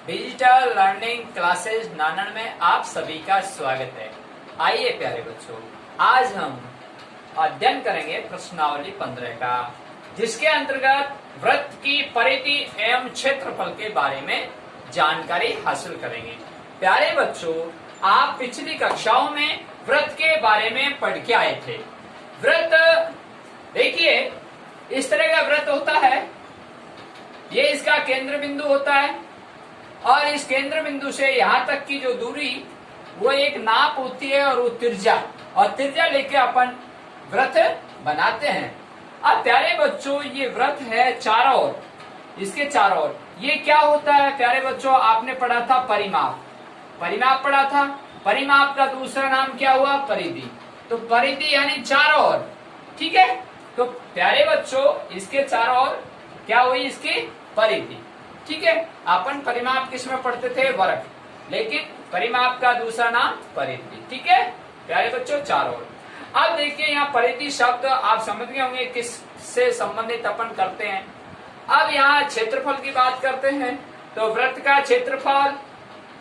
Digital learning classes नानन में आप सभी का स्वागत है। आइए प्यारे बच्चों, आज हम अध्ययन करेंगे प्रश्नावली 15 का, जिसके अंतर्गत वृत्त की परिधि एवं क्षेत्रफल के बारे में जानकारी हासिल करेंगे। प्यारे बच्चों, आप पिछली कक्षाओं में वृत्त के बारे में पढ़ के आए थे। वृत्त देखिए, इस तरह का वृत्त होता है, ये इसका केंद्र बिंदु होता है और इस केंद्र बिंदु से यहाँ तक की जो दूरी वो एक नाप होती है और वो त्रिज्या लेके अपन वृत्त बनाते हैं। अब प्यारे बच्चों, ये वृत्त है चारों ओर, इसके चारों ओर ये क्या होता है प्यारे बच्चों, आपने पढ़ा था परिमाप पढ़ा था। परिमाप का दूसरा नाम क्या हुआ? परिधि। तो परिधि यानी चारों ओर, ठीक है। तो प्यारे बच्चों, इसके चारों ओर क्या हुई? इसकी परिधि, ठीक है। अपन परिमाप किसमें पढ़ते थे? वर्ग, लेकिन परिमाप का दूसरा नाम परिधि, ठीक है प्यारे बच्चों, चारों ओर। अब देखिए, यहाँ परिधि शब्द आप समझ गए होंगे किससे संबंधित अपन करते हैं। अब यहाँ क्षेत्रफल की बात करते हैं, तो वृत्त का क्षेत्रफल,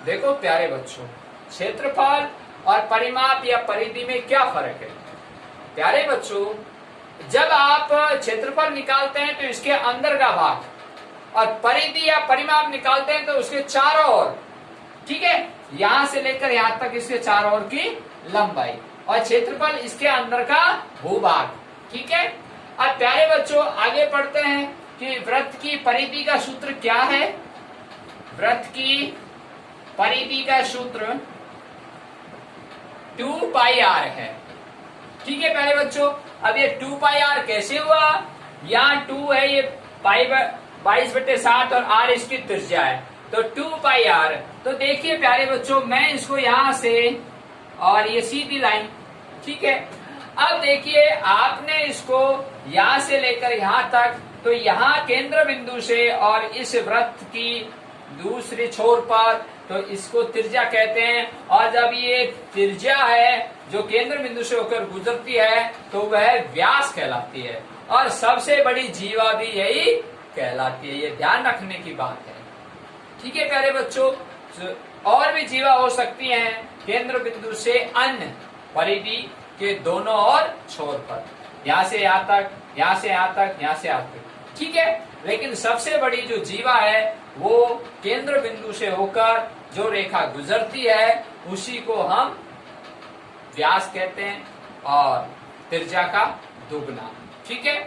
देखो प्यारे बच्चों, क्षेत्रफल और परिमाप या परिधि में क्या फर्क है? प्यारे बच्चों, जब आप क्षेत्रफल निकालते हैं तो इसके अंदर का भाग, और परिधि या परिमाप निकालते हैं तो उसके चारों ओर, ठीक है, यहां से लेकर यहां तक इसके चारों ओर की लंबाई, और क्षेत्रफल इसके अंदर का भूभाग, ठीक है। अब प्यारे बच्चों, आगे पढ़ते हैं कि वृत्त की परिधि का सूत्र क्या है। वृत्त की परिधि का सूत्र 2πr है, ठीक है प्यारे बच्चों। अब ये 2πr कैसे हुआ? यहाँ 2 है, ये पाई 22/7 और r इसकी त्रिज्या है, तो 2πr। तो देखिए प्यारे बच्चों, मैं इसको यहां से, और ये सीधी लाइन, ठीक है। अब देखिए, आपने इसको यहां से लेकर यहां तक, तो यहाँ केंद्र बिंदु से और इस वृत्त की दूसरी छोर पर, तो इसको त्रिज्या कहते हैं। और जब ये त्रिज्या है जो केंद्र बिंदु से होकर गुजरती है, तो वह व्यास कहलाती है, और सबसे बड़ी जीवा भी यही कहलाती है। ये ध्यान रखने की बात है, ठीक है प्यारे बच्चों। और भी जीवा हो सकती हैं केंद्र बिंदु से अन्य परिधि के दोनों ओर छोर पर, यहाँ से यहाँ तक, यहाँ से यहाँ तक, यहाँ से यहाँ तक, ठीक है। लेकिन सबसे बड़ी जो जीवा है वो केंद्र बिंदु से होकर जो रेखा गुजरती है उसी को हम व्यास कहते हैं, और त्रिज्या का दुगना, ठीक है।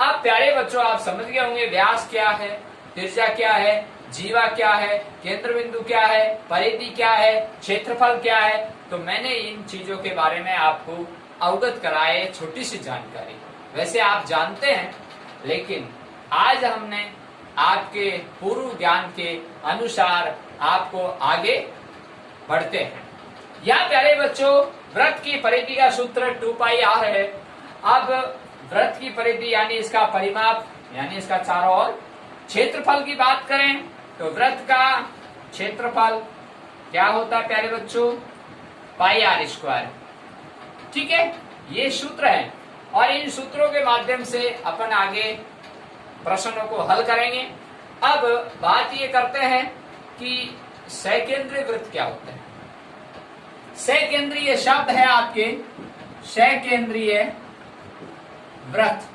अब प्यारे बच्चों, आप समझ गए होंगे व्यास क्या है, त्रिज्या क्या है, जीवा क्या है, केंद्र बिंदु क्या है, परिधि क्या है, क्षेत्रफल क्या है। तो मैंने इन चीजों के बारे में आपको अवगत कराए, छोटी सी जानकारी। वैसे आप जानते हैं, लेकिन आज हमने आपके पूर्व ज्ञान के अनुसार आपको आगे बढ़ते हैं। यहाँ प्यारे बच्चों, वृत्त की परिधि का सूत्र 2πr है। अब वृत्त की परिधि यानी इसका परिमाप, यानी इसका चारों ओर। क्षेत्रफल की बात करें तो वृत्त का क्षेत्रफल क्या होता है प्यारे बच्चों? πr², ठीक है। ये सूत्र है, और इन सूत्रों के माध्यम से अपन आगे प्रश्नों को हल करेंगे। अब बात ये करते हैं कि सकेंद्रीय वृत्त क्या होता है। सकेंद्रीय शब्द है आपके सकेंद्रीय वृत्त।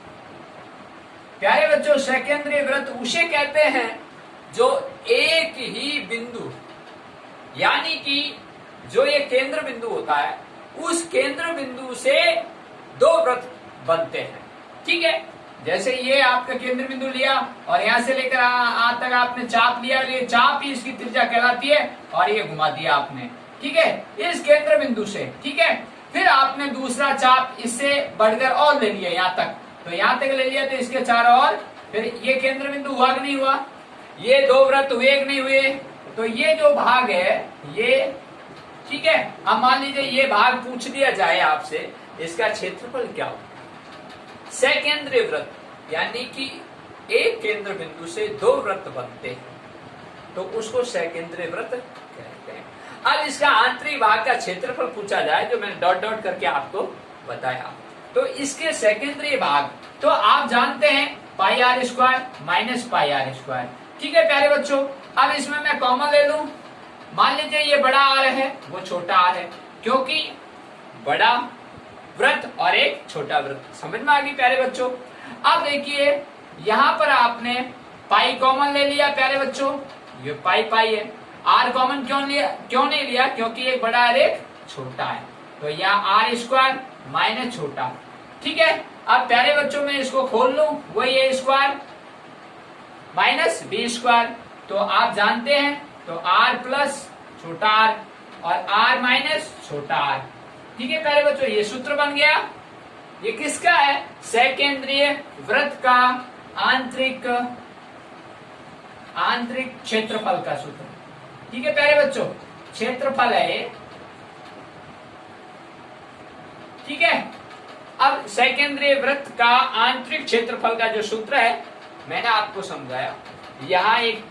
प्यारे बच्चों, सकेंद्रीय वृत्त उसे कहते हैं जो एक ही बिंदु, यानी कि जो ये केंद्र बिंदु होता है, उस केंद्र बिंदु से दो वृत्त बनते हैं, ठीक है। जैसे ये आपका केंद्र बिंदु लिया और यहाँ से लेकर आज तक आपने चाप लिया, ये चाप ही इसकी त्रिज्या कहलाती है, और ये घुमा दिया आपने, ठीक है, इस केंद्र बिंदु से, ठीक है। फिर आपने दूसरा चाप इससे बढ़कर और ले लिया यहाँ तक, तो यहाँ तक ले लिया, तो इसके चारों ओर, फिर ये केंद्र बिंदु हुआ कि नहीं हुआ? ये दो वृत्त हुए कि नहीं हुए? तो ये जो भाग है ये, ठीक है। अब मान लीजिए ये भाग पूछ दिया जाए आपसे, इसका क्षेत्रफल क्या हो? सकेंद्रीय वृत्त यानी कि एक केंद्र बिंदु से दो वृत्त बनते हैं, तो उसको सकेंद्रीय वृत्त कहते हैं। अब इसका आंतरिक भाग का क्षेत्रफल पूछा जाए, जो मैंने डॉट डॉट करके आपको बताया, तो इसके सकेंद्रीय भाग तो आप जानते हैं πr² - πr², ठीक है प्यारे बच्चों। अब इसमें मैं कॉमन ले लूं, मान लीजिए ये बड़ा आर है वो छोटा आर है, क्योंकि बड़ा वृत्त और एक छोटा वृत्त। समझ में आ गई प्यारे बच्चों। अब देखिए यहां पर आपने पाई कॉमन ले लिया प्यारे बच्चों, ये पाई पाई है। आर कॉमन क्यों नहीं लिया, क्योंकि एक बड़ा और एक छोटा है, तो यह आर स्क्वायर माइनस छोटा। ठीक है, अब प्यारे बच्चों में इसको खोल लूं, वही ए स्क्वायर माइनस बी स्क्वायर। तो आप जानते हैं तो आर प्लस छोटा आर और आर माइनस छोटा आर। ठीक है प्यारे बच्चों, ये सूत्र बन गया। ये किसका है, सकेंद्रीय वृत्त का आंतरिक क्षेत्रफल का सूत्र। ठीक है प्यारे बच्चों, क्षेत्रफल है ये। ठीक है, अब सकेंद्रीय वृत्त का आंतरिक क्षेत्रफल का जो सूत्र है मैंने आपको समझाया। यहाँ एक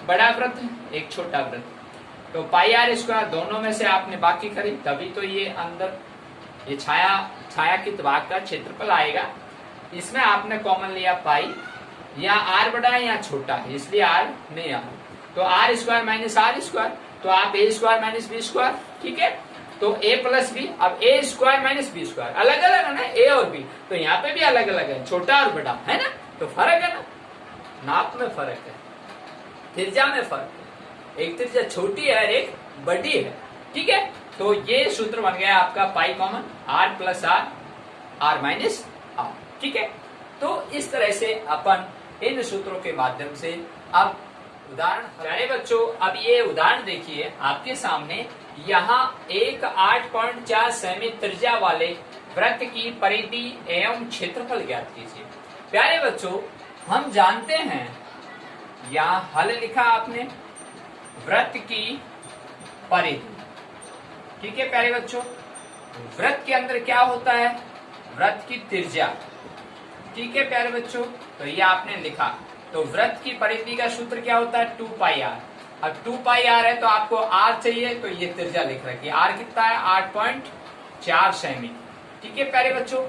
बड़ा वृत्त एक छोटा वृत्त, तो पाई आर स्क्वायर दोनों में से आपने बाकी करी, तभी तो ये अंदर ये छायांकित भाग का क्षेत्रफल आएगा। इसमें आपने कॉमन लिया पाई, या आर बड़ा है या छोटा है, इसलिए आर नहीं आया, तो R square minus R square, तो आप A square minus B square. ठीक है, तो ए प्लस बी, अब A square minus B square अलग अलग है ना, ए और बी, तो यहाँ पे भी अलग अलग है, छोटा और बड़ा है ना, तो फर्क है ना, नाप में फर्क है, त्रिज्या में फर्क है, एक त्रिज्या छोटी है और एक बड़ी है। ठीक है, तो ये सूत्र बन गया आपका pi common R plus R, R minus R. ठीक है, तो इस तरह से अपन इन सूत्रों के माध्यम से अब उदाहरण। प्यारे बच्चों, अब ये उदाहरण देखिए आपके सामने, यहाँ एक 8.4 सेमी त्रिज्या वाले वृत्त की परिधि एवं क्षेत्रफल ज्ञात कीजिए। प्यारे बच्चों, हम जानते हैं, यहाँ हल लिखा आपने वृत्त की परिधि। ठीक है प्यारे बच्चों, वृत्त के अंदर क्या होता है, वृत्त की त्रिज्या। ठीक है प्यारे बच्चों, तो ये आपने लिखा, तो वृत्त की परिधि का सूत्र क्या होता है, 2 पाई आर। अब 2 पाई आर है तो आपको आर चाहिए, तो ये त्रिज्या लिख रखी है, आर कितना है 8.4 सेमी। ठीक है प्यारे बच्चों,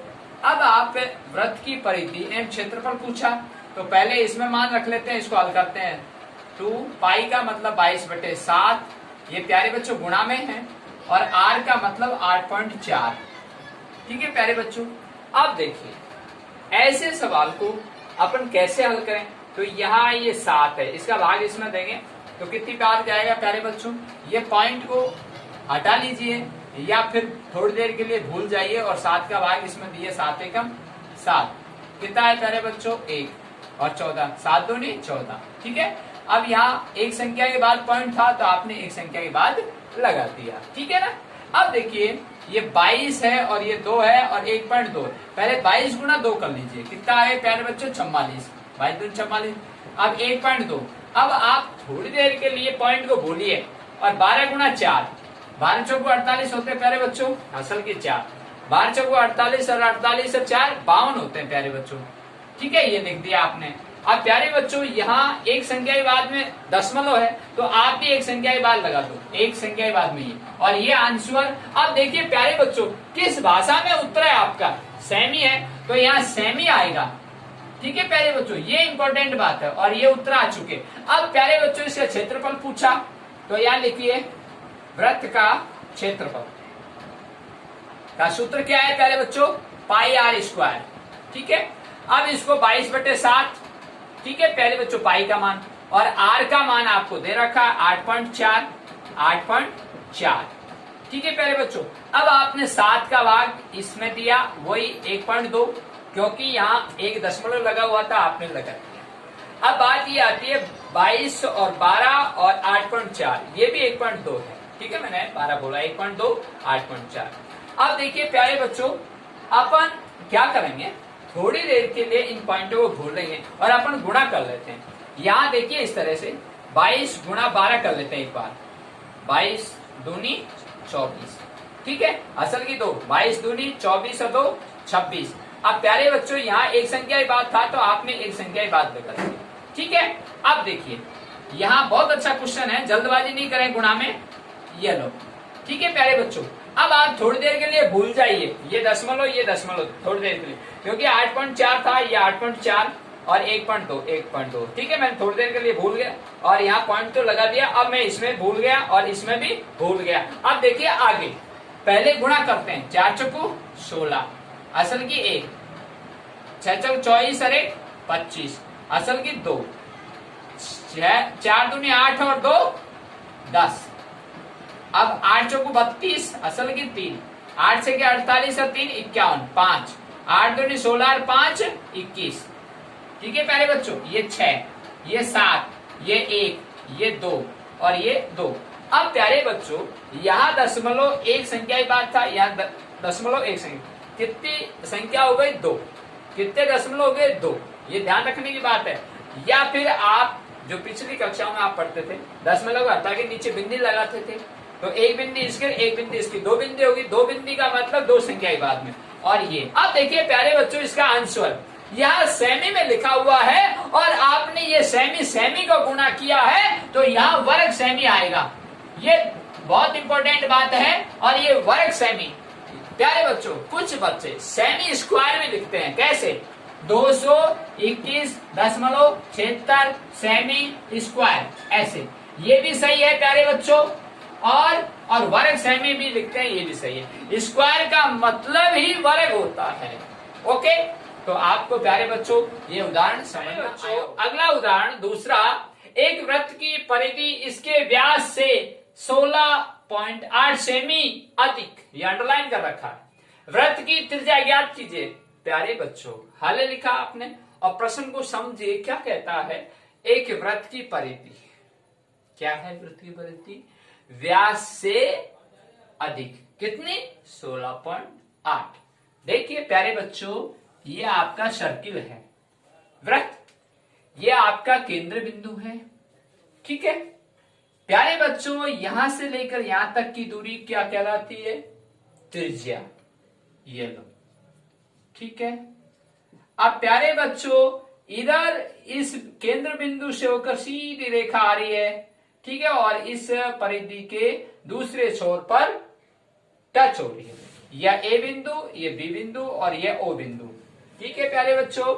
अब आप वृत्त की परिधि एवं क्षेत्रफल पूछा, तो पहले इसमें मान रख लेते हैं, इसको हल करते हैं। 2 पाई का मतलब 22/7, ये प्यारे बच्चों गुणा में है, और आर का मतलब 8.4। ठीक है प्यारे बच्चों, अब देखिए ऐसे सवाल को अपन कैसे हल करें, तो यहाँ ये 7 है, इसका भाग इसमें देंगे तो कितनी बार जाएगा प्यारे बच्चों, ये पॉइंट को हटा लीजिए या फिर थोड़ी देर के लिए भूल जाइए, और 7 का भाग इसमें दिए, 7 एकम 7, कितना है प्यारे बच्चों 1 और 14, 7 दूनी 14। ठीक है, अब यहाँ एक संख्या के बाद पॉइंट था तो आपने एक संख्या के बाद लगा दिया। ठीक है ना, अब देखिए ये 22 है और ये 2 है और 1.2, पहले 22 गुना 2 कर लीजिए, कितना है प्यारे बच्चों 44, 22 दूनी 44। अब 1.2, अब आप थोड़ी देर के लिए पॉइंट को भूलिए और 12 गुना 4, 12 चौको 48 होते हैं प्यारे बच्चों, असल के 4, 12 चौको 48 और 48 और 4 52 होते हैं प्यारे बच्चों। ठीक है, ये लिख दिया आपने। अब प्यारे बच्चों यहाँ एक संख्या के बाद में दशमलव है, तो आप भी एक संख्या के बाद लगा दो, एक संख्या के बाद में ये, और ये आंसर। अब देखिए प्यारे बच्चों किस भाषा में उत्तर है आपका, सेमी है तो यहाँ सेमी आएगा। ठीक है प्यारे बच्चों, ये इंपॉर्टेंट बात है, और ये उत्तर आ चुके। अब प्यारे बच्चों इसका क्षेत्रफल पूछा, तो यहाँ लिखिए वृत्त का क्षेत्रफल का सूत्र क्या है प्यारे बच्चों, पाई आर स्क्वायर। ठीक है, अब इसको 22/7, ठीक है प्यारे बच्चों पाई का मान, और आर का मान आपको दे रखा है 8.4, 8.4। ठीक है प्यारे बच्चों, अब आपने 7 का भाग इसमें दिया, वही 1.2, क्योंकि यहाँ एक दशमलव लगा हुआ था आपने लगा दिया। अब बात ये आती है 22 और 12 और 8.4, ये भी 1.2 है। ठीक है, मैंने 12 बोला, 1.2, 8.4। अब देखिए प्यारे बच्चों अपन क्या करेंगे, थोड़ी देर के लिए इन पॉइंटों को भूल लेंगे और अपन गुणा कर लेते हैं। यहाँ देखिए इस तरह से 22 गुणा 12 कर लेते हैं एक बार, 22 दूनी 24। ठीक है, असल की 2, 22 दूनी 24 और 2 26। अब प्यारे बच्चों यहाँ एक संख्या की बात था तो आपने एक संख्या की बात लगा दी। ठीक है, अब देखिए यहाँ बहुत अच्छा क्वेश्चन है, जल्दबाजी नहीं करें गुणा में, ये लो। ठीक है प्यारे बच्चों, अब आप थोड़ी देर के लिए भूल जाइए ये दशमलव थोड़ी देर के लिए, क्योंकि 8.4 था, ये 8.4 और 1.2, ठीक है। मैंने थोड़ी देर के लिए भूल गया और यहाँ पॉइंट तो लगा दिया। अब मैं इसमें भूल गया और इसमें भी भूल गया। अब देखिए आगे, पहले गुणा करते हैं। 4 चौको 16, असल की 1, 6 चौक 24 और 1 25, असल की 2, 4 दूनी 8 और 2 10। अब 8 चौको 32, असल की 3, 8 से 48 और 3 51, 5, 8 दूनी 16 और 5 21, ठीक है प्यारे बच्चों। ये 6, ये 7, ये 1, ये 2 और ये 2। अब प्यारे बच्चों यहाँ दशमलव एक संख्या की बात था, यहाँ दशमलव एक संख्या, कितनी संख्या हो गई 2, कितने दशमलव हो गए 2, ये ध्यान रखने की बात है। या फिर आप जो पिछली कक्षाओं में आप पढ़ते थे, दशमलव हटा के नीचे बिंदी लगाते थे, तो एक बिंदी इसके एक बिंदी इसकी, 2 बिंदी होगी, 2 बिंदी का मतलब 2 संख्या की बात में। और ये अब देखिए प्यारे बच्चों इसका आंसर यहाँ सेमी में लिखा हुआ है और आपने ये सेमी सेमी को गुणा किया है तो यहाँ वर्ग सेमी आएगा। ये बहुत इंपॉर्टेंट बात है। और ये वर्ग सेमी प्यारे बच्चों कुछ बच्चे सेमी स्क्वायर में लिखते हैं। कैसे? 221.76 सेमी स्क्वायर, ऐसे। ये भी सही है प्यारे बच्चों। और वर्ग सेमी भी लिखते हैं, ये भी सही है। स्क्वायर का मतलब ही वर्ग होता है। ओके, तो आपको प्यारे बच्चों ये उदाहरण समझ में आया। अगला उदाहरण दूसरा, एक वृत्त की परिधि इसके व्यास से 16.8 सेमी अधिक, ये अंडरलाइन कर रखा है। वृत्त की त्रिज्या ज्ञात कीजिए। प्यारे बच्चों हल लिखा आपने और प्रश्न को समझिए क्या कहता है। एक वृत्त की परिधि, क्या है वृत्त की परिधि? व्यास से अधिक, कितनी? 16.8। देखिए प्यारे बच्चों ये आपका सर्किल है, वृत्त, ये आपका केंद्र बिंदु है, ठीक है प्यारे बच्चों। यहां से लेकर यहां तक की दूरी क्या कहलाती है? त्रिज्या, ये लो, ठीक है। अब प्यारे बच्चों इधर इस केंद्र बिंदु से होकर सीधी रेखा आ रही है, ठीक है, और इस परिधि के दूसरे छोर पर टच हो रही है। या ए बिंदु, ये बी बिंदु और ये ओ बिंदु, ठीक है प्यारे बच्चों।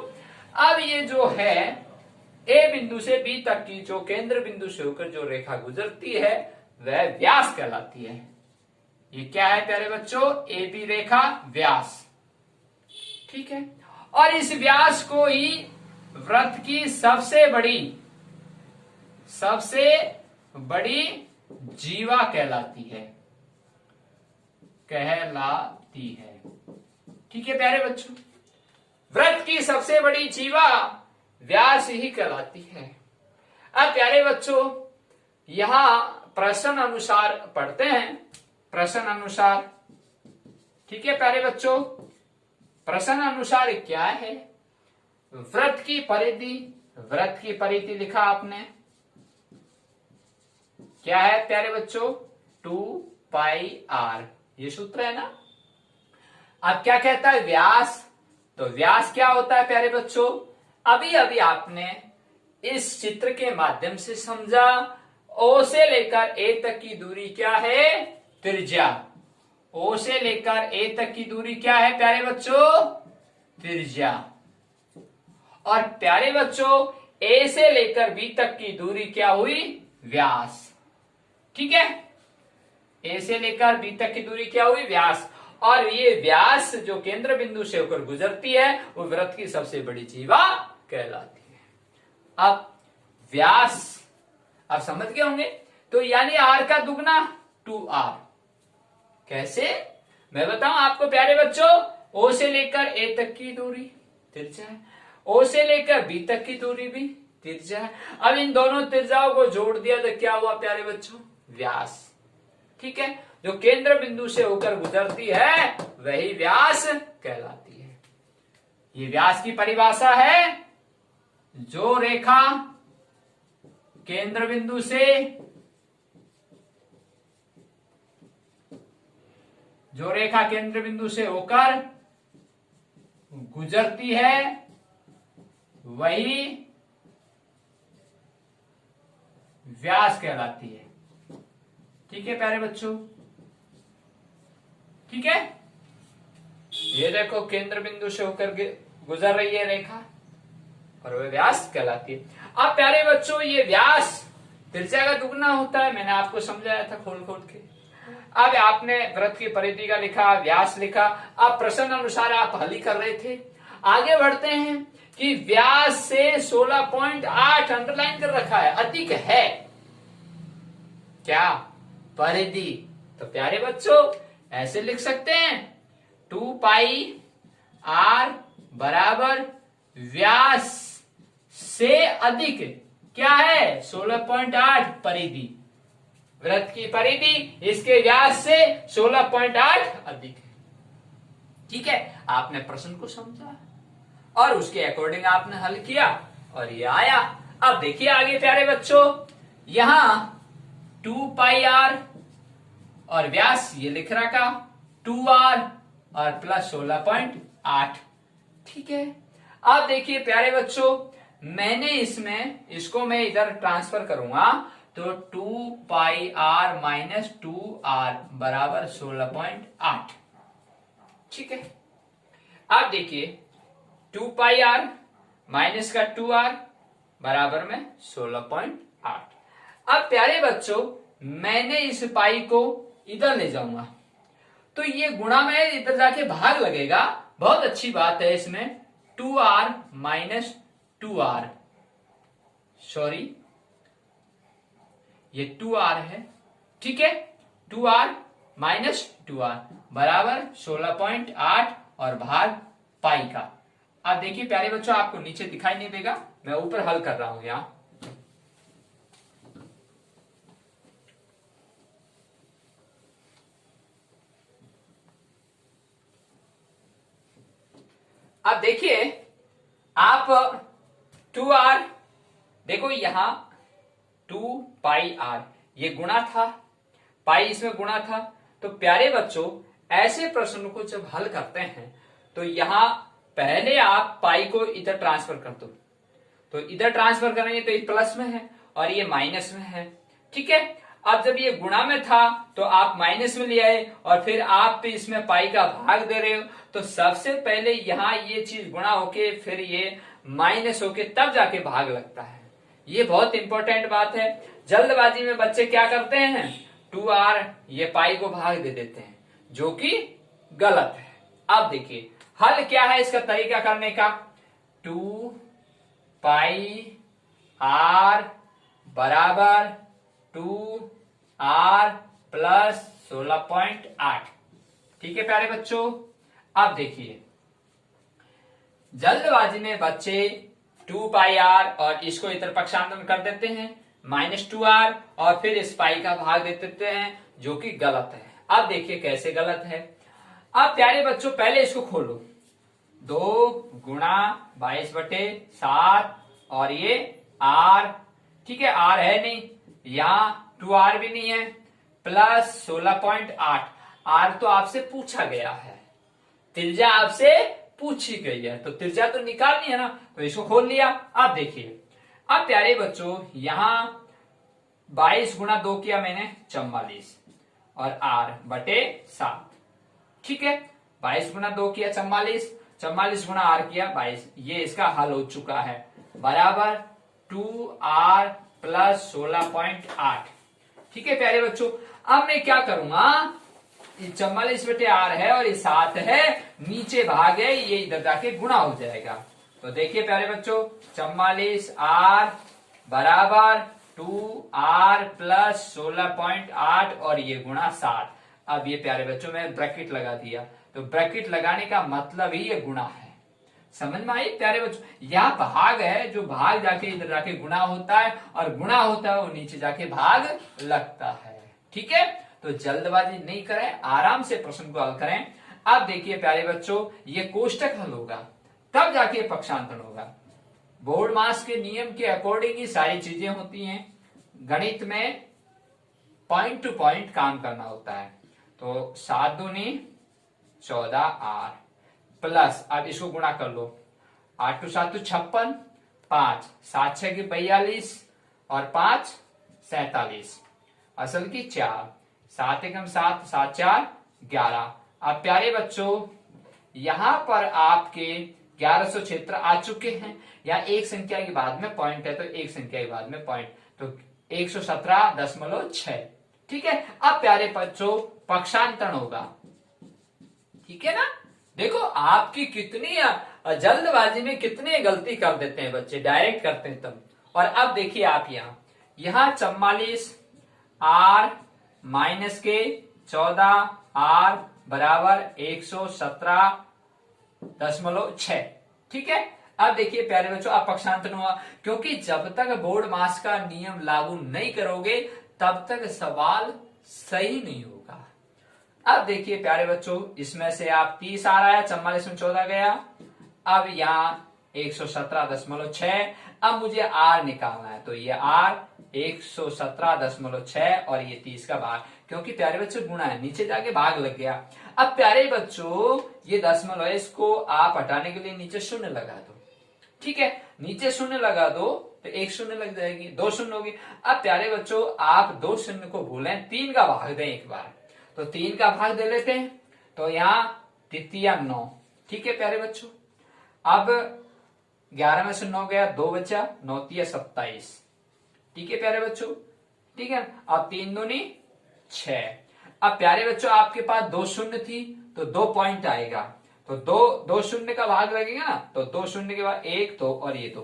अब ये जो है ए बिंदु से बी तक की जो केंद्र बिंदु से होकर जो रेखा गुजरती है वह व्यास कहलाती है। ये क्या है प्यारे बच्चों? ए बी रेखा, व्यास, ठीक है। और इस व्यास को ही वृत्त की सबसे बड़ी जीवा कहलाती है, ठीक है प्यारे बच्चों। वृत्त की सबसे बड़ी जीवा व्यास ही कहलाती है। अब प्यारे बच्चों यहां प्रश्न अनुसार पढ़ते हैं, प्रश्न अनुसार, ठीक है प्यारे बच्चों। प्रश्न अनुसार क्या है? वृत्त की परिधि लिखा आपने, क्या है प्यारे बच्चों? 2πr, ये सूत्र है ना। अब क्या कहता है? व्यास। तो व्यास क्या होता है प्यारे बच्चों? अभी आपने इस चित्र के माध्यम से समझा। ओ से लेकर ए तक की दूरी क्या है? त्रिज्या। ओ से लेकर ए तक की दूरी क्या है प्यारे बच्चों? त्रिज्या। और प्यारे बच्चों ए से लेकर बी तक की दूरी क्या हुई? व्यास, ठीक है। ए से लेकर बी तक की दूरी क्या हुई? व्यास। और ये व्यास जो केंद्र बिंदु से होकर गुजरती है वो वृत्त की सबसे बड़ी जीवा कहलाती है। अब व्यास अब समझ गए होंगे। तो यानी आर का दुगना 2r। कैसे? मैं बताऊं आपको प्यारे बच्चों। ओ से लेकर ए तक की दूरी त्रिज्या है, ओ से लेकर बी तक की दूरी भी त्रिज्या है। अब इन दोनों त्रिज्याओं को जोड़ दिया तो क्या हुआ प्यारे बच्चों? व्यास, ठीक है। जो केंद्र बिंदु से होकर गुजरती है वही व्यास कहलाती है। ये व्यास की परिभाषा है। जो रेखा केंद्र बिंदु से होकर गुजरती है वही व्यास कहलाती है, ठीक है प्यारे बच्चों, ठीक है। ये देखो केंद्र बिंदु से होकर गुजर रही है रेखा और वह व्यास कहलाती है। अब प्यारे बच्चों, ये व्यास त्रिज्या का दुगना होता है, मैंने आपको समझाया था खोल खोल के। अब आपने वृत्त की परिधि का लिखा, व्यास लिखा, अब प्रश्न अनुसार आप हल ही कर रहे थे। आगे बढ़ते हैं कि व्यास से 16.8 अंडरलाइन कर रखा है, अधिक है क्या? परिधि। तो प्यारे बच्चों ऐसे लिख सकते हैं 2 पाई आर बराबर व्यास से अधिक क्या है? 16.8 परिधि। वृत्त की परिधि इसके व्यास से 16.8 अधिक है। ठीक है, आपने प्रश्न को समझा और उसके अकॉर्डिंग आपने हल किया और ये आया। अब देखिए आगे प्यारे बच्चों, यहां 2 पाई आर और व्यास ये लिख रखा 2r और प्लस 16.8। ठीक है, अब देखिए प्यारे बच्चों, मैंने इसको मैं इधर ट्रांसफर करूंगा तो 2 पाई आर माइनस 2r बराबर 16.8। ठीक है, अब देखिए 2 पाई आर माइनस का 2r बराबर में 16.8। अब प्यारे बच्चों, मैंने इस पाई को इधर ले जाऊंगा तो ये गुणा में इधर जाके भाग लगेगा। बहुत अच्छी बात है इसमें 2r माइनस 2r, सॉरी ये 2r है। ठीक है, 2r माइनस 2r बराबर 16.8 और भाग पाई का। अब देखिए प्यारे बच्चों, आपको नीचे दिखाई नहीं देगा, मैं ऊपर हल कर रहा हूं यहां। अब देखिए आप 2r, देखो यहां 2 पाई आर ये गुणा था, पाई इसमें गुणा था। तो प्यारे बच्चों ऐसे प्रश्न को जब हल करते हैं तो यहां पहले आप पाई को इधर ट्रांसफर कर दो, तो इधर ट्रांसफर करेंगे तो ये प्लस में है और ये माइनस में है। ठीक है, अब जब ये गुणा में था तो आप माइनस में ले आए और फिर आप इसमें पाई का भाग दे रहे हो, तो सबसे पहले यहां ये चीज गुणा होके फिर ये माइनस होके तब जाके भाग लगता है। ये बहुत इंपॉर्टेंट बात है। जल्दबाजी में बच्चे क्या करते हैं, 2r ये पाई को भाग दे देते हैं, जो कि गलत है। अब देखिए हल क्या है इसका तरीका करने का, 2 पाई आर बराबर 2r प्लस 16.8। ठीक है प्यारे बच्चों, अब देखिए जल्दबाजी में बच्चे 2 पाई आर और इसको इतर पक्षांतरण कर देते हैं माइनस 2r और फिर इस पाई का भाग दे देते हैं, जो कि गलत है। अब देखिए कैसे गलत है। अब प्यारे बच्चों पहले इसको खोलो, 2 गुणा 22/7 और ये r, ठीक है r है नहीं, यहां 2r भी नहीं है, प्लस 16.8। r तो आपसे पूछा गया है, त्रिज्या आपसे पूछी गई है, तो त्रिज्या तो निकालनी है ना, तो इसको खोल लिया। अब देखिए, अब प्यारे बच्चों यहां 22 गुणा 2 किया मैंने 44 और r/7। ठीक है, 22 गुणा 2 किया 44, 44 गुणा r किया 22, ये इसका हल हो चुका है, बराबर 2r प्लस 16.8। ठीक है प्यारे बच्चों, अब मैं क्या करूंगा, 44/r है और ये 7 है, नीचे भाग है, ये इधर जाके गुणा हो जाएगा। तो देखिए प्यारे बच्चों 44r बराबर 2r प्लस 16.8 और ये गुणा 7। अब ये प्यारे बच्चों में ब्रैकेट लगा दिया, तो ब्रैकेट लगाने का मतलब ही ये गुणा है। समझ में आई प्यारे बच्चों, यह भाग है, जो भाग जाके इधर जाके गुणा होता है और गुणा होता है वो नीचे जाके भाग लगता है। ठीक है, तो जल्दबाजी नहीं करें, आराम से प्रश्न को हल करें। अब देखिए प्यारे बच्चों, ये कोष्टक हल होगा तब जाके पक्षांतरण होगा। बोर्ड मास के नियम के अकॉर्डिंग ही सारी चीजें होती हैं। गणित में पॉइंट टू पॉइंट काम करना होता है। तो 7 दूनी 14r प्लस, अब इसको गुणा कर लो, 8 2 7 56, 5 7 6 42 और 5 47, असल की 4, 7 1 7 7 4 11। अब प्यारे बच्चों यहां पर आपके 1100 क्षेत्र आ चुके हैं। या एक संख्या के बाद में पॉइंट है तो एक संख्या के बाद में पॉइंट, तो 117.6। ठीक है। अब प्यारे बच्चों पक्षांतरण होगा, ठीक है ना। देखो आपकी कितनी जल्दबाजी में कितनी गलती कर देते हैं बच्चे, डायरेक्ट करते हैं तब। और अब देखिए आप यहां 44 R माइनस के 14 R बराबर 117.6। ठीक है। अब देखिए प्यारे बच्चों अब पक्षांतरण हुआ, क्योंकि जब तक बोर्ड मास का नियम लागू नहीं करोगे तब तक सवाल सही नहीं होगा। अब देखिए प्यारे बच्चों इसमें से आप 30 आ रहा है, 44 में 14 गया, अब यहाँ 117.6। अब मुझे R निकालना है, तो ये R 117.6 और ये 30 का भाग, क्योंकि प्यारे बच्चों गुणा है, नीचे जाके भाग लग गया। अब प्यारे बच्चों ये दशमलव है, इसको आप हटाने के लिए नीचे शून्य लगा दो। ठीक है, नीचे शून्य लगा दो तो एक शून्य लग जाएगी, दो शून्य होगी। अब प्यारे बच्चों आप दो शून्य को भूलें, 3 का भाग दें एक बार, तो 3 का भाग दे लेते हैं, तो यहाँ तृतीया 9। ठीक है प्यारे बच्चों, अब 11 में से 9 गया, 2 बचा, 9 तिया 27। ठीक है प्यारे बच्चों, ठीक है। अब 3 दूनी 6। अब प्यारे बच्चों आपके पास 2 शून्य थी तो 2 पॉइंट आएगा, तो दो शून्य का भाग लगेगा ना, तो 2 शून्य के बाद 1 2 और ये 2।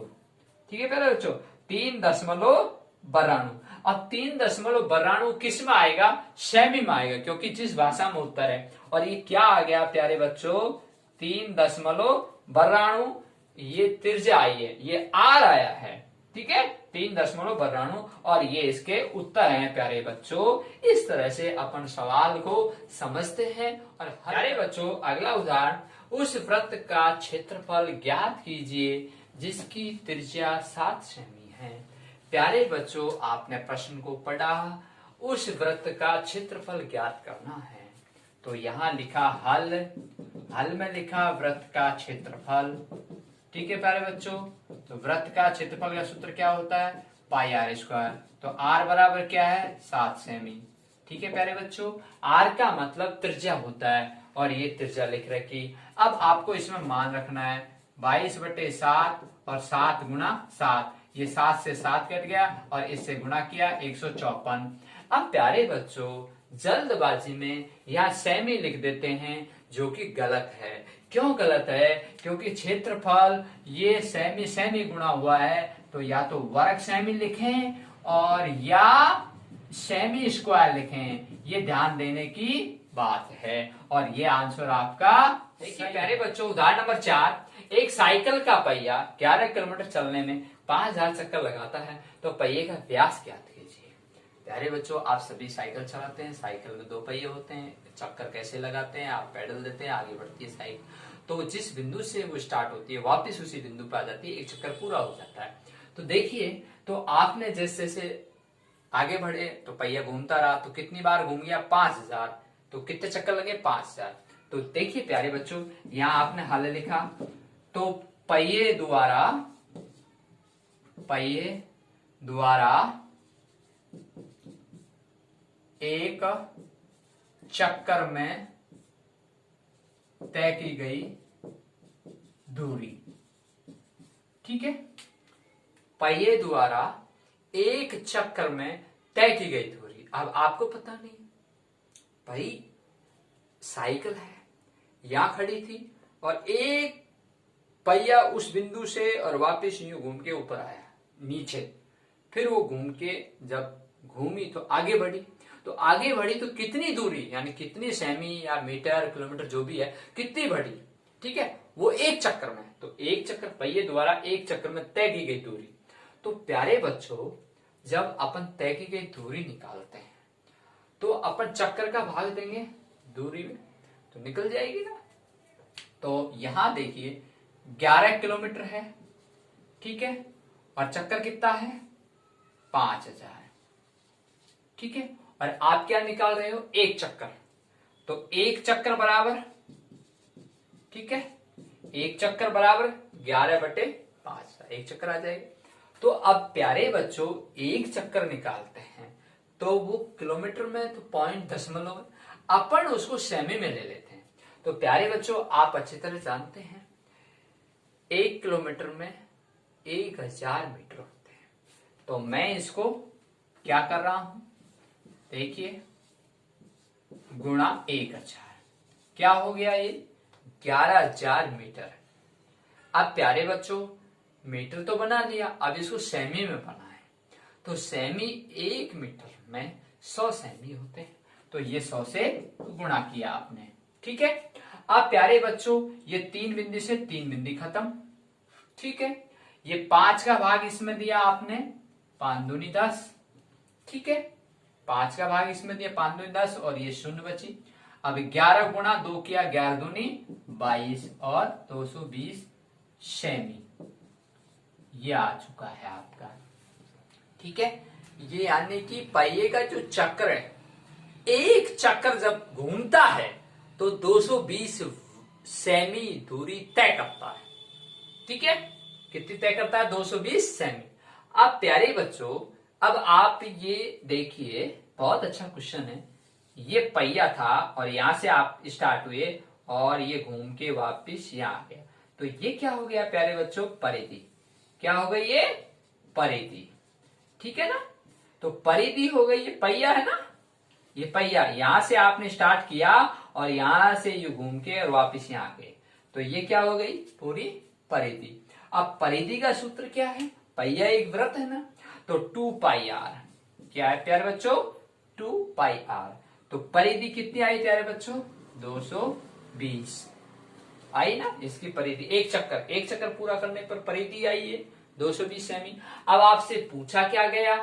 ठीक है प्यारे बच्चों, 3.92। अब 3.92 किस में आएगा, सेमी में आएगा, क्योंकि जिस भाषा में उत्तर है। और ये क्या आ गया प्यारे बच्चों, 3.92, ये त्रिज्या आई है, ये आर आया है। ठीक है, 3.92 और ये इसके उत्तर हैं प्यारे बच्चों। इस तरह से अपन सवाल को समझते हैं। और प्यारे बच्चों अगला उदाहरण, उस वृत्त का क्षेत्रफल ज्ञात कीजिए जिसकी त्रिज्या 7 सेमी है। प्यारे बच्चों आपने प्रश्न को पढ़ा, उस वृत्त का क्षेत्रफल ज्ञात करना है, तो यहां लिखा हल में लिखा वृत्त का क्षेत्रफल। ठीक है प्यारे बच्चों, तो वृत्त का क्षेत्रफल का सूत्र क्या होता है, पाई आर स्क्वायर। तो आर बराबर क्या है, 7 सेमी। ठीक है प्यारे बच्चों, आर का मतलब त्रिज्या होता है और ये त्रिज्या लिख रखी। अब आपको इसमें मान रखना है 22/7 और 7 गुणा 7, ये 7 से 7 कट गया और इससे गुणा किया 154। अब प्यारे बच्चों जल्दबाजी में यहाँ सेमी लिख देते हैं, जो कि गलत है। क्यों गलत है, क्योंकि क्षेत्रफल ये सेमी गुणा हुआ है, तो या तो वर्ग सेमी लिखें और या सेमी स्क्वायर लिखें, ये ध्यान देने की बात है। और ये आंसर आपका देखिए प्यारे बच्चों उदाहरण नंबर 4, एक साइकिल का पहिया 11 किलोमीटर चलने में 5000 चक्कर लगाता है, तो पहिए का व्यास ज्ञात कीजिए। प्यारे बच्चों आप सभी साइकिल चलाते हैं, साइकिल में 2 पहिए होते हैं, चक्कर कैसे लगाते हैं, आप पेडल देते हैं, आगे बढ़ती है साइकिल, तो जिस बिंदु से वो स्टार्ट होती है वापस उसी बिंदु पर आ जाती है, एक चक्कर पूरा हो जाता है। तो देखिए, तो आपने जैसे जैसे आगे बढ़े तो पहिया घूमता रहा, तो कितनी बार घूम गया, 5000, तो कितने चक्कर लगे, 5000। तो देखिए प्यारे बच्चों यहां आपने हल लिखा, तो पहिए द्वारा एक चक्कर में तय की गई दूरी। ठीक है, पहिए द्वारा एक चक्कर में तय की गई दूरी। अब आपको पता नहीं भाई, साइकिल है यहां खड़ी थी और एक पहिया उस बिंदु से और वापस यूं घूम के ऊपर आया नीचे, फिर वो घूम के जब घूमी तो आगे बढ़ी, तो आगे बढ़ी तो कितनी दूरी, यानी कितनी सेमी या मीटर किलोमीटर जो भी है, कितनी बढ़ी। ठीक है, वो एक चक्कर में, तो एक चक्कर पहिए द्वारा एक चक्कर में तय की गई दूरी। तो प्यारे बच्चों जब अपन तय की गई दूरी निकालते हैं तो अपन चक्कर का भाग देंगे दूरी में, तो निकल जाएगी ना। तो यहां देखिए 11 किलोमीटर है, ठीक है, और चक्कर कितना है, 5000। ठीक है, और आप क्या निकाल रहे हो, एक चक्कर, तो एक चक्कर बराबर, ठीक है, एक चक्कर बराबर 11/5, एक चक्कर आ जाएगा। तो अब प्यारे बच्चों एक चक्कर निकालते हैं तो वो किलोमीटर में, तो पॉइंट दशमलव, अपन उसको सेमी में ले लेते हैं। तो प्यारे बच्चों आप अच्छी तरह जानते हैं 1 किलोमीटर में 1000 मीटर होते हैं। तो मैं इसको क्या कर रहा हूं, देखिए, गुणा 1000, क्या हो गया ये 11000 मीटर। अब प्यारे बच्चों, मीटर तो बना लिया, अब इसको सेमी में बना है। तो सेमी 1 मीटर में 100 सेमी होते हैं, तो ये 100 से गुणा किया आपने। ठीक है। अब प्यारे बच्चों, ये 3 बिंदु से 3 बिंदु खत्म। ठीक है। ये 5 का भाग इसमें दिया आपने, 5 दूनी 10। ठीक है, 5 का भाग इसमें दिया, 5 दूनी 10, और ये 0 बची। अब 11 गुणा 2 किया, 11 दूनी 22 और 220 सेमी, ये आ चुका है आपका। ठीक है, ये यानी कि पहिए का जो चक्र है, एक चक्र जब घूमता है तो 220 सेमी दूरी तय करता है। ठीक है, कितनी तय करता है, 220 सेमी। अब प्यारे बच्चों, अब आप ये देखिए, बहुत अच्छा क्वेश्चन है। ये पहिया था और यहां से आप स्टार्ट हुए और ये घूम के वापिस यहां आ गया, तो ये क्या हो गया प्यारे बच्चों, परिधि। क्या हो गई ये, परिधि। ठीक है ना, तो परिधि हो गई, ये पहिया है ना, ये पहिया, यहां से आपने स्टार्ट किया और यहां से ये घूम के और वापिस यहां आ गए, तो ये क्या हो गई, पूरी परिधि। अब परिधि का सूत्र क्या है, पहिया एक वृत्त है ना, तो 2 पाई आर, क्या है प्यारे बच्चों, 2 पाई आर। तो परिधि कितनी आई प्यारे बच्चों, 220 आई ना, इसकी परिधि, एक चक्कर पूरा करने पर परिधि आई है 220 सेमी। अब आपसे पूछा क्या गया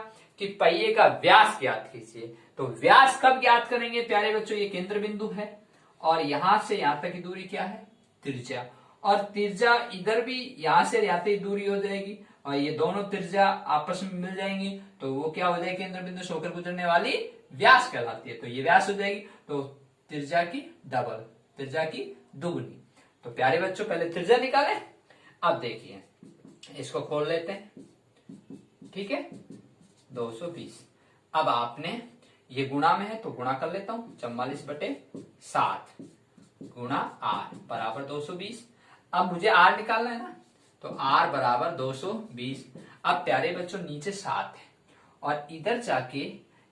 कि पहिए का व्यास ज्ञात कीजिए। तो व्यास कब ज्ञात करेंगे प्यारे बच्चों, ये केंद्र बिंदु है और यहां से यहां तक की दूरी क्या है, त्रिज्या, और त्रिज्या इधर भी यहां से यहां तक दूरी हो जाएगी और ये दोनों त्रिज्या आपस में मिल जाएंगी, तो वो क्या हो जाएगी, केंद्र बिंदु से होकर गुजरने वाली व्यास कहलाती है। तो ये व्यास हो जाएगी, तो त्रिज्या की डबल, त्रिज्या की दुगनी। तो प्यारे बच्चों, पहले त्रिज्या निकाले। अब देखिए, इसको खोल लेते हैं। ठीक है, 220। अब आपने ये गुणा में है तो गुणा कर लेता हूं, 44/7 गुणा आर बराबर 220। अब मुझे आर निकालना है ना, तो आर बराबर 220। अब प्यारे बच्चों, नीचे 7 है और इधर जाके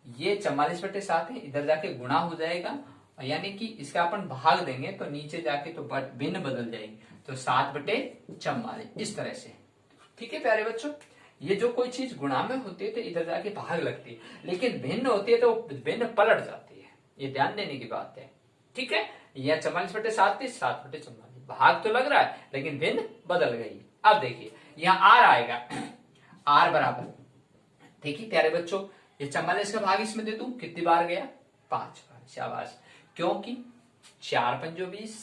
ये 44/7 है, इधर जाके गुणा हो जाएगा, यानी कि इसका अपन भाग देंगे तो नीचे जाके तो भिन्न बदल जाएगी, तो 7/44 इस तरह से। ठीक है प्यारे बच्चों, ये जो कोई चीज गुणा में होती है तो इधर जाके भाग लगती है, लेकिन भिन्न होती है तो भिन्न पलट जाती है, ये ध्यान देने की बात है। ठीक है, यह 44/7 थी, 7/44 भाग तो लग रहा है लेकिन भिन्न बदल गई। अब देखिए, यहाँ आर आएगा, आर बराबर, देखिए प्यारे बच्चों, ये 44 का भाग इसमें दे दूं, कितनी बार गया, 5 बार, शाबाश। क्योंकि 4 पंजो 20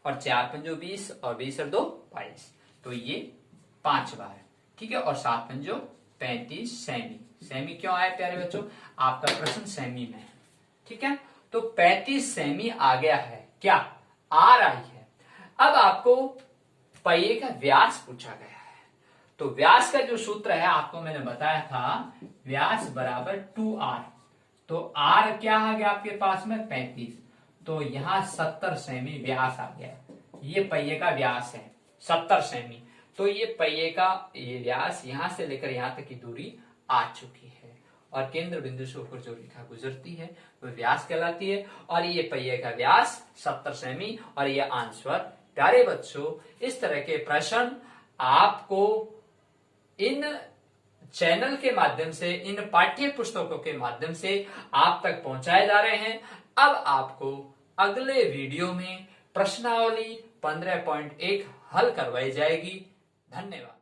और 4 पंजो 20 और 20 और 2 22, तो ये 5 बार। ठीक है, और 7 पंजो 35 सेमी। सेमी क्यों आया प्यारे बच्चों, आपका प्रश्न सेमी में है। ठीक है, तो 35 सेमी आ गया है, क्या आर आई है। अब आपको पहिए का व्यास पूछा गया है, तो व्यास का जो सूत्र है आपको मैंने बताया था, व्यास बराबर 2r। तो r क्या आ गया आपके पास में, 35, तो यहां 70 सेमी व्यास आ गया। ये पहिए का व्यास है 70 सेमी, तो ये पहिए का ये व्यास यहां से लेकर यहां तक की दूरी आ चुकी है, और केंद्र बिंदु से होकर जो रेखा गुजरती है वो व्यास कहलाती है, और ये पहिए का व्यास 70 सेमी, और ये आंसर। प्यारे बच्चों, इस तरह के प्रश्न आपको इन चैनल के माध्यम से, इन पाठ्य पुस्तकों के माध्यम से आप तक पहुंचाए जा रहे हैं। अब आपको अगले वीडियो में प्रश्नावली 15.1 हल करवाई जाएगी। धन्यवाद।